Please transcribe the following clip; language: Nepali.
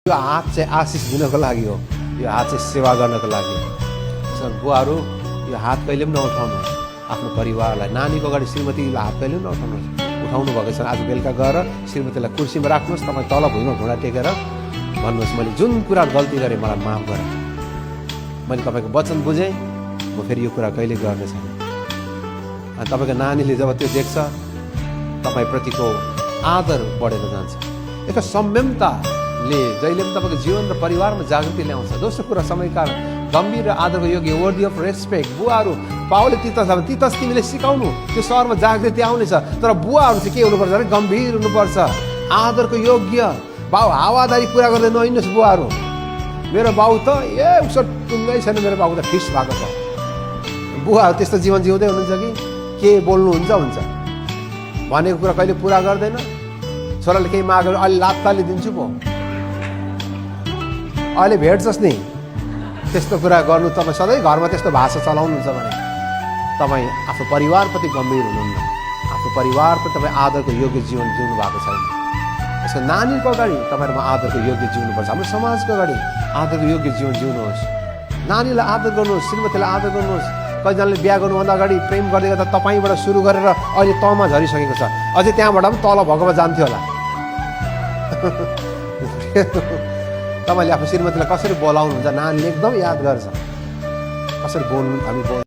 यो हात चाहिँ आशिष दिनको लागि हो, यो हात चाहिँ सेवा गर्नको लागि हो। बुवाहरू यो हात कहिले पनि नउठाउनुहोस् आफ्नो परिवारलाई। नानीको अगाडि श्रीमतीले हात कहिले पनि नउठाउनुहोस्। उठाउनु भएको छ आज बेलुका गएर श्रीमतीलाई कुर्सीमा राख्नुहोस्, तपाईँ तल भुइँमा घुँडा टेकेर भन्नुहोस्, मैले जुन कुरा गल्ती गरेँ मलाई माफ गरेँ, मैले तपाईँको वचन बुझेँ, म फेरि यो कुरा कहिले गर्ने छैन। अनि तपाईँको नानीले जब त्यो देख्छ तपाईँप्रतिको आदर बढेर जान्छ। एक संयमताले जहिले पनि तपाईँको जीवन र परिवारमा जागृति ल्याउँछ। दोस्रो कुरा समयकाल गम्भीर र आदरको योग्य, वर्दी अफ रेस्पेक्ट। बुवाहरू बाउले तितस अब तितस तिमीले सिकाउनु, त्यो सहरमा जागृति आउनेछ। तर बुवाहरू चाहिँ के हुनुपर्छ भने गम्भीर हुनुपर्छ, आदरको योग्य। बाउ हावादारी कुरा गर्दै नहिँड्नुहोस् बुवाहरू। मेरो बाउ त उसो टुङ्गै छैन, मेरो बाउ त फिस भएको छ। बुवाहरू त्यस्तो जीवन जिउँदै हुनुहुन्छ कि के बोल्नुहुन्छ हुन्छ, भनेको कुरा कहिले पुरा गर्दैन। छोराले केही माग्यो अहिले लात्ताले दिन्छु पो, अहिले भेट्छस् नि, त्यस्तो कुरा गर्नु। तपाईँ सधैँ घरमा त्यस्तो भाषा चलाउनुहुन्छ भने तपाईँ आफ्नो परिवारप्रति गम्भीर हुनुहुन्न, आफ्नो परिवारप्रति तपाईँ आदरको योग्य जीवन जिउनु भएको छैन। यसको नानीको अगाडि तपाईँहरूमा आदरको योग्य जिउनुपर्छ। हाम्रो समाजको अगाडि आदरको योग्य जीवन जिउनुहोस्। नानीलाई आदर गर्नुहोस्, श्रीमतीलाई आदर गर्नुहोस्। कतिजनाले बिहा गर्नुभन्दा अगाडि प्रेम गर्दै गर्दा तपाईँबाट सुरु गरेर अहिले तमा झरिसकेको छ, अझै त्यहाँबाट पनि तल भएकोमा जान्थ्यो होला। तपाईँले आफ्नो श्रीमतीलाई कसरी बोलाउनुहुन्छ, नानीले एकदम याद गर्छ कसरी बोल्नु हामी